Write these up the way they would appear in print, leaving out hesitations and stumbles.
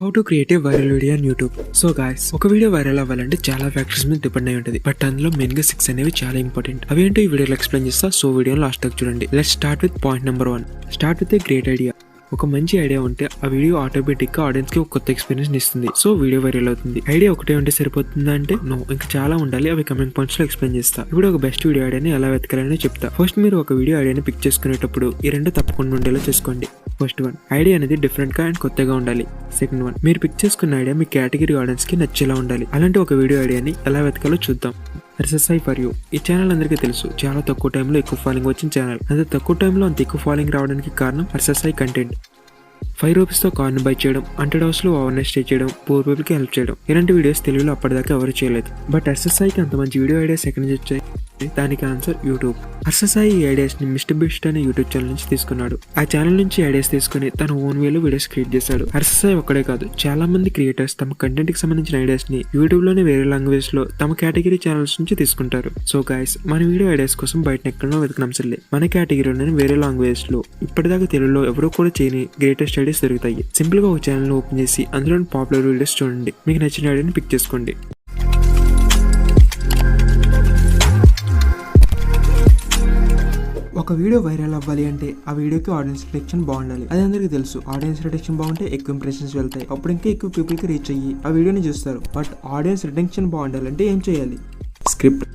How to create a viral video on YouTube. So guys, ఒక video viral అవ్వాలంటే చాలా factors మీద depend అయి ఉంటుంది. బట్ అందులో మెయిన్ గా 6 అనేవి చాలా ఇంపార్టెంట్. అవి ఏంటో ఈ వీడియోలో ఎక్స్ప్లెయిన్ చేస్తా. సో వీడియోని లాస్ట్ దాకా చూడండి. Let's start with point number 1. Start with a great idea. ఒక మంచి ఐడియా ఉంటే ఆ వీడియో ఆటోమేటిక్ గా ఆడియన్స్ కి ఒక కొత్త ఎక్స్పీరియన్స్ ఇస్తుంది. సో వీడియో వైరల్ అవుతుంది. ఐడియా ఒకటే ఉంటే సరిపోతుందా అంటే నో, ఇంకా చాలా ఉండాలి. అవి కమెంట్ పాయింట్స్ లో ఎక్స్ప్లెయిన్ చేస్తా. ఇప్పుడు ఒక బెస్ట్ వీడియో ఐడియాని ఎలా వెతకాలని చెప్తా. ఫస్ట్ మీరు ఒక వీడియో ఐడియాని పిక్ చేసుకునేటప్పుడు ఈ రెండు తప్పకుండా ఉండేలా చేసుకోండి. ఫస్ట్ వన్, ఐడియా అనేది డిఫరెంట్ గా అండ్ కొత్తగా ఉండాలి. సెకండ్ వన్, మీరు పిక్ చేసుకున్న ఐడియా మీ కేటగిరీ ఆడియన్స్ కి నచ్చేలా ఉండాలి. అలాంటి ఒక వీడియో ఐడియాని ఎలా వెతకాలో చూద్దాం. RSSI for you. ఈ ఛానల్ అందరికీ తెలుసు, చాలా తక్కువ టైంలో ఎక్కువ ఫాలోయింగ్ వచ్చిన ఛానల్. అంత తక్కువ టైంలో అంత ఎక్కువ ఫాలోయింగ్ రావడానికి కారణం RSSI కంటెంట్. 5 రూపీస్తో కార్ను బై చేయడం, 100 హౌస్లో ఓవర్నైట్ స్టే చేయడం, పూర్ పీపుల్కి హెల్ప్ చేయడం, ఇలాంటి వీడియోస్ తెలుగులో అప్పటిదాకా ఎవరు చేయలేదు. బట్ RSSIకి అంత మంచి వీడియో ఐడియాస్ ఎక్కడి నుంచి వచ్చాయి? దానికి ఆన్సర్ యూట్యూబ్. RSSI ఈ ఐడియాస్ ని మిస్టర్ బిస్ట్ అనే యూట్యూబ్ ఛానల్ నుంచి తీసుకున్నాడు. ఆ ఛానల్ నుంచి ఐడియాస్ తీసుకుని తన ఓన్ వేలో వీడియోస్ క్రియేట్ చేశాడు. RSSI ఒక్కడే కాదు, చాలా మంది క్రియేటర్స్ తమ కంటెంట్ కి సంబంధించిన ఐడియాస్ ని యూట్యూబ్ లోనే వేరే లాంగ్వేజ్ లో తమ కేటగిరీ ఛానల్స్ నుంచి తీసుకుంటారు. సో గైస్, మన వీడియో ఐడియాస్ కోసం బయట ఎక్కడో వెతకనవసరం లేదు. మన కేటగిరీలోనే వేరే లాంగ్వేజ్ లో ఇప్పటిదాకా తెలుగులో ఎవరో కూడా చేయని గ్రేటెస్ట్ ఐడియాస్ దొరుకుతాయి. సింపుల్ గా ఒక ఛానల్ ఓపెన్ చేసి అందులో పాపులర్ వీడియోస్ చూడండి. మీకు నచ్చిన ఐడియాని పిక్ చేసుకోండి. ఒక వీడియో వైరల్ అవ్వాలి అంటే ఆ వీడియోకి ఆడియన్స్ రిటెక్షన్ బాగుండాలి. అది అందరికీ తెలుసు. ఆడియన్స్ రిటెక్షన్ బాగుంటే ఎక్కువ ఇంప్రెషన్స్ వెళ్తాయి. అప్పుడు ఇంకా ఎక్కువ పీపుల్ కి రీచ్ అయ్యి ఆ వీడియోని చూస్తారు. బట్ ఆడియన్స్ రిటెక్షన్ బాగుండాలంటే ఏం చేయాలి? స్క్రిప్ట్.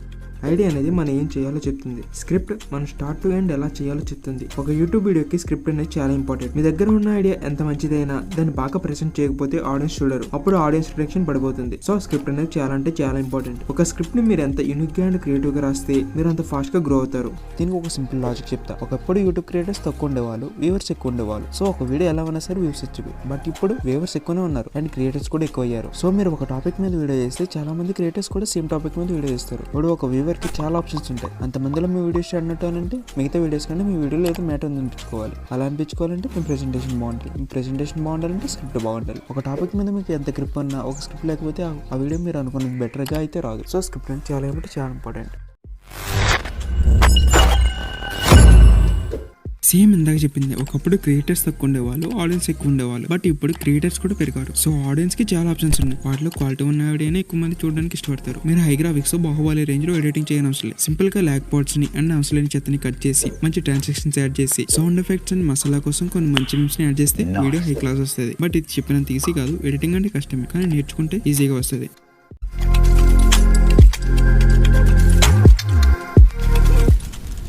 ఐడియా అనేది మనం ఏం చేయాలో చెప్తుంది. స్క్రిప్ట్ మనం స్టార్ట్ టు ఎండ్ ఎలా చేయాలో చెప్తుంది. ఒక యూట్యూబ్ వీడియోకి స్క్రిప్ట్ అనేది చాలా ఇంపార్టెంట్. మీ దగ్గర ఉన్న ఐడియా ఎంత మంచిదైనా దాన్ని బాగా ప్రెజెంట్ చేయకపోతే ఆడియన్స్ చూడరు. అప్పుడు ఆడియన్స్ రిటెక్షన్ పడిపోతుంది. సో స్క్రిప్ట్ అనేది చాలా అంటే చాలా ఇంపార్టెంట్. ఒక స్క్రిప్ట్ ని మీరు ఎంత యూనిక్ గా అండ్ క్రియేటివ్ గా రాస్తే మీరు అంత ఫాస్ట్ గా గ్రో అవుతారు. దీనికి ఒక సింపుల్ లాజిక్ చెప్తా. ఒకప్పుడు యూట్యూబ్ క్రియేటర్స్ తక్కువ ఉండేవాళ్ళు, వ్యూవర్స్ ఎక్కువ ఉండేవాళ్ళు. సో ఒక వీడియో ఎలా ఉన్నా సరే వ్యూస్ వచ్చేవి. బట్ ఇప్పుడు వ్యూవర్స్ ఎక్కువనే ఉన్నారు అండ్ క్రియేటర్స్ కూడా ఎక్కువ అయ్యారు. సో మీరు ఒక టాపిక్ మీద వీడియో చేస్తే చాలా మంది క్రియేటర్స్ కూడా సేమ్ టాపిక్ మీద వీడియో చేస్తారు. ఇప్పుడు ఒక వ్యూవర్ కి చాలా ఆప్షన్స్ ఉంటాయి. అంతమందిలో మీ వీడియోస్ అన్నట్టు అంటే మిగతా వీడియోస్ కంటే మీ వీడియోలో ఏదో మ్యాటర్ అనిపించుకోవాలి. అలా అనిపించుకోవాలంటే మీ ప్రెజెంటేషన్ బాగుంటుంది. మీ ప్రెజెంటేషన్ బాగుండాలంటే స్క్రిప్ట్ బాగుండాలి. ఒక టాపిక్ మీద మీకు ఎంత గ్రిప్ అన్నా ఒక స్క్రిప్ట్ లేకపోతే ఆ వీడియో మీరు అనుకున్నది బెటర్గా అయితే రాదు. సో స్క్రిప్ట్ అంటే చాలా ఇంపార్టెంట్. సేమ్ ఇందాక చెప్పింది, ఒకప్పుడు క్రియేటర్స్ తక్కువ ఉండేవాళ్ళు, ఆడియన్స్ ఎక్కువ ఉండేవాళ్ళు. బట్ ఇప్పుడు క్రియేటర్స్ కూడా పెరిగారు. సో ఆడియన్స్ కి చాలా ఆప్షన్స్ ఉన్నాయి. వాటిలో క్వాలిటీ ఉన్న వీడియోనే ఎక్కువ మంది చూడడానికి ఇష్టపడతారు. మీరు హై గ్రాఫిక్స్ బాహుబలి రేంజ్ లో ఎడిటింగ్ చేయని అవసరం లేదు. సింపుల్ గా ల్యాగ్ పార్ట్స్ ని అండ్ అవసరం చెత్తని కట్ చేసి మంచి ట్రాన్సాక్షన్స్ యాడ్ చేసి సౌండ్ ఎఫెక్ట్స్ అండ్ మసాలా కోసం కొన్ని మంచి మీమ్స్ ని యాడ్ చేస్తే వీడియో హై క్లాస్ వస్తుంది. బట్ ఇది చెప్పినంత ఈజీ కాదు. ఎడిటింగ్ అంటే కష్టమే, కానీ నేర్చుకుంటే ఈజీగా వస్తుంది.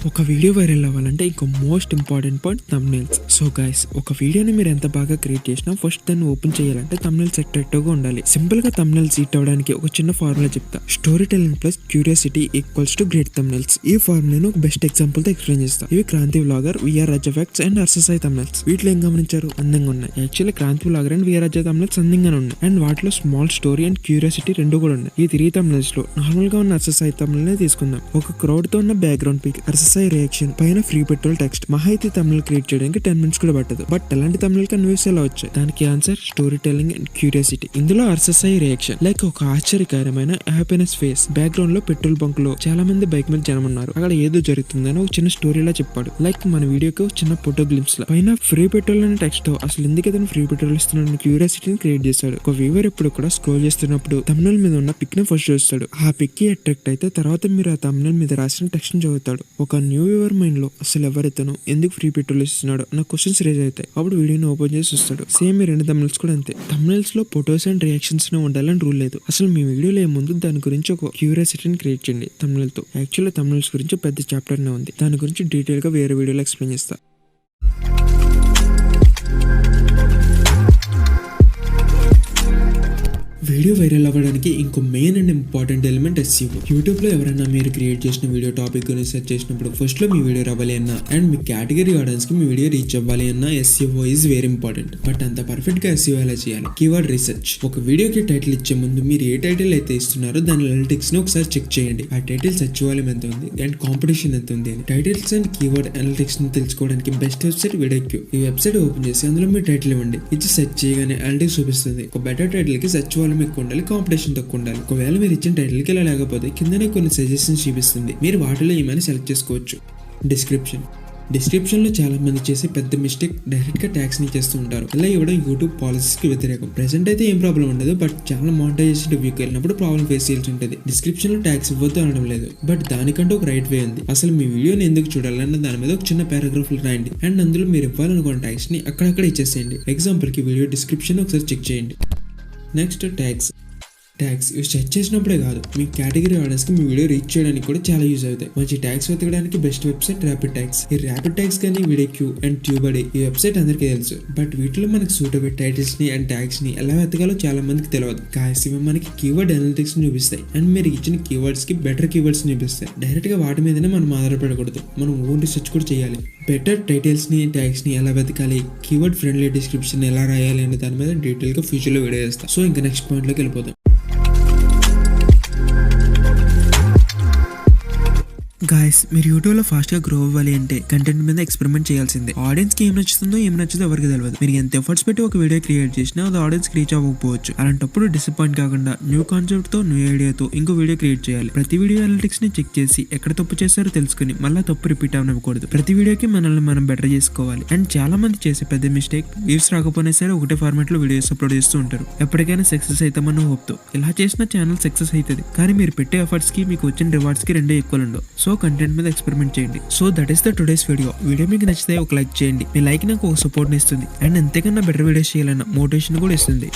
ఒక వీడియో వైరల్ అవ్వాలంటే ఇంకో most important point thumbnails. So guys, ఒక వీడియోని మీరు ఎంత బాగా క్రియేట్ చేసినా ఫస్ట్ దాన్ని ఓపెన్ చేయాలంటే థంబ్నెయిల్స్ అట్రాక్టివ్ గా ఉండాలి. సింపుల్ గా థంబ్నెయిల్స్ హిట్ అవడానికి ఒక చిన్న ఫార్ములా చెప్తా. Story telling plus curiosity equals to great thumbnails. ఈ ఫార్ములాను ఒక బెస్ట్ ఎగ్జాంపుల్ తో ఎక్స్ప్లెయిన్ చేస్తా. ఇవి Kranti vlogger, VR Raja facts and RSSI thumbnails. వీటిలో ఏం గమనించారు? అందంగా ఉన్నాయి. Actually Kranti vlogger and VR Raja thumbnails అందంగానే ఉన్నాయి. అండ్ వాటిలో స్మాల్ స్టోరీ అండ్ క్యూరియాసిటీ రెండు కూడా ఉన్నాయి. ఈ 3 థంబ్నెయిల్స్ లో నార్మల్ గా ఉన్న RSSI థంబ్నెయిల్ తీసుకుందాం. ఒక క్రౌడ్ తో ఉన్న బ్యాక్గ్రౌండ్ పిక్, RSSI రియాక్షన్, పైన ఫ్రీ పెట్రోల్ టెక్స్ట్. మహా అయితే తమిళ క్రియేట్ చేయడానికి 10 మినిట్స్ కూడా పట్టదు. బట్ అలాంటి తమిళ కన్వ్యూస్ ఎలా వచ్చాయి? దానికి answer story telling and curiosity. ఇందులో RSSI రియాక్షన్ లైక్ ఒక ఆశ్చర్యకరమైన హ్యాపీనెస్ ఫేస్. బ్యాక్గ్రౌండ్ లో పెట్రోల్ బంక్ లో చాలా మంది బైక్ మీద జనం ఉన్నారు. అక్కడ ఏదో జరుగుతుందని ఒక చిన్న స్టోరీలా చెప్పాడు. లైక్ మన వీడియోకి ఒక చిన్న ఫోటో గ్లిమ్స్ లా. పైన ఫ్రీ పెట్రోల్ అనే టెక్స్ట్ తో అసలు ఎందుకు అతను ఫ్రీ పెట్రోల్ ఇస్తున్నాడు క్యూరియాసిటీని క్రియేట్ చేశాడు. ఒక వ్యూవర్ ఎప్పుడు కూడా స్క్రోల్ చేస్తున్నప్పుడు తమిళ మీద ఉన్న పిక్ ని ఫస్ట్ చూస్తాడు. ఆ పిక్ కి అట్రాక్ట్ అయితే తర్వాత మీరు ఆ తమిళ మీద రాసిన టెక్స్ట్ ని చదువుతాడు. ఒక న్యూ వ్యూవర్ మైండ్ లో అసలు ఎవరైతేనో ఎందుకు ఫ్రీ పెట్రోల్ ఇస్తున్నాడు నా క్వశ్చన్స్ రేజ్ అవుతాయి. అప్పుడు వీడియోని ఓపెన్ చేసి చూస్తాడు. సేమ్ ఈ 2 థంబ్నెయిల్స్ కూడా అంతే. థంబ్నెయిల్స్ లో ఫొటోస్ అండ్ రియాక్షన్స్ ఉండాలని రూల్ లేదు. అసలు మీ వీడియోలో ఏముందో దాని గురించి ఒక క్యూరియాసిటీని క్రియేట్ చేయండి థంబ్నెయిల్ తో. యాక్చువల్లీ థంబ్నెయిల్స్ గురించి పెద్ద చాప్టర్ నే ఉంది. దాని గురించి డీటెయిల్ గా వేరే వీడియోలో ఎక్స్ప్లెయిన్ చేస్తా. వీడియో వైరల్ అవ్వడానికి ఇంకో main and important element SEO. YouTube లో ఎవరైనా మీరు క్రియేట్ చేసిన వీడియో టాపిక్ గురించి సెర్చ్ చేసినప్పుడు ఫస్ట్ లో మీ వీడియో రావాలి అన్నా అండ్ మీ కేటగిరీ ఆడియన్స్ కి మీ వీడియో రీచ్ అవ్వాలి అన్నా SEO is very important. But అంత పర్ఫెక్ట్ గా SEO ఎలా చేయాలి? Keyword research. ఒక వీడియోకి టైటిల్ ఇచ్చే ముందు మీరు ఏ టైటిల్ అయితే ఇస్తున్నారో దాని అనలిటిక్స్ ని ఒకసారి చెక్ చేయండి. ఆ టైటిల్ సెర్చ్ వాల్యూమ్ ఎంత ఉంది అండ్ కాంపిటీషన్ ఎంత ఉంది అని. టైటిల్స్ అండ్ కీవర్డ్ అనలిటిక్స్ ని తెలుసుకోవడానికి బెస్ట్ వెబ్సైట్ వీడియో. ఈ వెబ్సైట్ ఓపెన్ చేసి అందులో మీ టైటిల్ ఇవ్వండి. ఇచ్చి సెర్చ్ చేయగానే అనలిటిక్స్ చూపిస్తుంది. ఒక బెటర్ టైటిల్ కి సెర్చ్ వాల్యూమ్ ఎక్కువ ఉండాలి, కాంపిటీషన్ తక్కువ ఉండాలి. ఒకవేళ మీరు ఇచ్చిన టైటిల్ కి ఇలా లేకపోతే కిందనే కొన్ని సజెషన్స్ చూపిస్తుంది. మీరు వాటిలో ఏమైనా సెలెక్ట్ చేసుకోవచ్చు. డిస్క్రిప్షన్. డిస్క్రిప్షన్ లో చాలా మంది చేసే పెద్ద మిస్టేక్ డైరెక్ట్ గా ట్యాగ్స్ ని చేస్తూ ఉంటారు. ఇలా ఇవ్వడం యూట్యూబ్ పాలసీస్ కి వ్యతిరేకం. ప్రెసెంట్ అయితే ఏం ప్రాబ్లం ఉండదు, బట్ ఛానల్ మానిటైజేషన్ రివ్యూకి వెళ్ళినప్పుడు ప్రాబ్లం ఫేస్ చేయాల్సి ఉంటుంది. డిస్క్రిప్షన్ లో ట్యాగ్స్ ఇవ్వద్దు అనడం లేదు, బట్ దానికంటే ఒక రైట్ వే ఉంది. అసలు మీ వీడియోని ఎందుకు చూడాలన్న దాని మీద ఒక చిన్న పారాగ్రాఫ్ రాయండి అండ్ అందులో మీరు ఇవ్వాలనుకున్న ట్యాగ్స్ ని అక్కడక్కడ ఇచ్చేసేయండి. ఎగ్జాంపుల్ కి వీడియో డిస్క్రిప్షన్ ఒకసారి చెక్ చేయండి. నెక్స్ట్ ట్యాగ్స్ ఇవి సెట్ చేసినప్పుడే కాదు, మీ కేటగిరీ ఆడియన్స్ కి మీ వీడియో రీచ్ చేయడానికి కూడా చాలా యూజ్ అవుతాయి. మంచి ట్యాగ్స్ వెతకడానికి బెస్ట్ వెబ్సైట్ ర్యాపిడ్ ట్యాగ్స్. ఈ ర్యాపిడ్ ట్యాగ్స్ కానీ వీడియో క్యూ అండ్ ట్యూబడీ ఈ వెబ్సైట్ అందరికీ తెలుసు, బట్ వీటిలో మనకి సూటబుల్ టైటిల్స్ ని అండ్ ట్యాగ్స్ ని ఎలా వెతకాలో చాలా మందికి తెలియదు. గాయస్ ఇవి మనకి కీవర్డ్ అనలిటిక్స్ ని చూపిస్తాయి అండ్ మీరు ఇచ్చిన కీవర్డ్స్ కి బెటర్ కీవర్డ్స్ చూపిస్తాయి. డైరెక్ట్ గా వాటి మీదనే మనం ఆధారపడకూడదు, మనం ఓన్ రీసెర్చ్ కూడా చేయాలి. బెటర్ టైటిల్స్ ని ట్యాగ్స్ ని ఎలా వెతకాలి, కీవర్డ్ ఫ్రెండ్లీ డిస్క్రిప్షన్ ఎలా రాయాలి అనే దాని మీద డీటెయిల్ గా ఫ్యూచర్ లో వీడియో చేస్తాం. సో ఇంకా నెక్స్ట్ పాయింట్ లోకి వెళ్ళిపోతాం. గాయస్ మీరు యూట్యూబ్ లో ఫాస్ట్ గా గ్రో అవ్వాలి అంటే కంటెంట్ మీద ఎక్స్పెరిమెంట్ చేయాల్సిందే. ఆడియన్స్ కి ఏం నచ్చుతుందో ఏం నచ్చుదో ఎవరికి తెలియదు. మీరు ఎంత ఎఫర్ట్స్ పెట్టి ఒక వీడియో క్రియేట్ చేసినా అది ఆడియన్స్ రీచ్ అవ్వకపోవచ్చు. అలాంటప్పుడు డిసప్పాయింట్ కాకుండా న్యూ కాన్సెప్ట్ తో న్యూ ఐడియాతో ఇంకో వీడియో క్రియేట్ చేయాలి. ప్రతి వీడియో అనలిటిక్స్ ని చెక్ చేసి ఎక్కడ తప్పు చేస్తారో తెలుసుకుని మళ్ళీ తప్పు రిపీట్ అవ్వకూడదు. ప్రతి వీడియోకి మనల్ని మనం బెటర్ చేసుకోవాలి. అండ్ చాలా మంది చేసే పెద్ద మిస్టేక్ వ్యూస్ రాకపోయినా సరే ఒకటే ఫార్మాట్ లో వీడియోస్ అప్లోడ్ చేస్తూ ఉంటారు. ఎప్పటికైనా సక్సెస్ అవుతామన్న హోప్ తో. ఇలా చేసిన ఛానల్ సక్సెస్ అవుతుంది, కానీ మీరు పెట్టే ఎఫర్ట్స్ కి మీకు వచ్చిన రివార్డ్స్ కి రెండే ఈక్వల్ ఉండవు. సో కంటెంట్ మీద ఎక్స్పెరిమెంట్ చేయండి. So that is the today's video. Video మీకు నచ్చితే ఒక లైక్ చేయండి. మీ లైక్ నాకు ఒక సపోర్ట్ ఇస్తుంది అండ్ ఎంతకన్నా బెటర్ వీడియోస్ చేయాలన్న మోటివేషన్ కూడా ఇస్తుంది.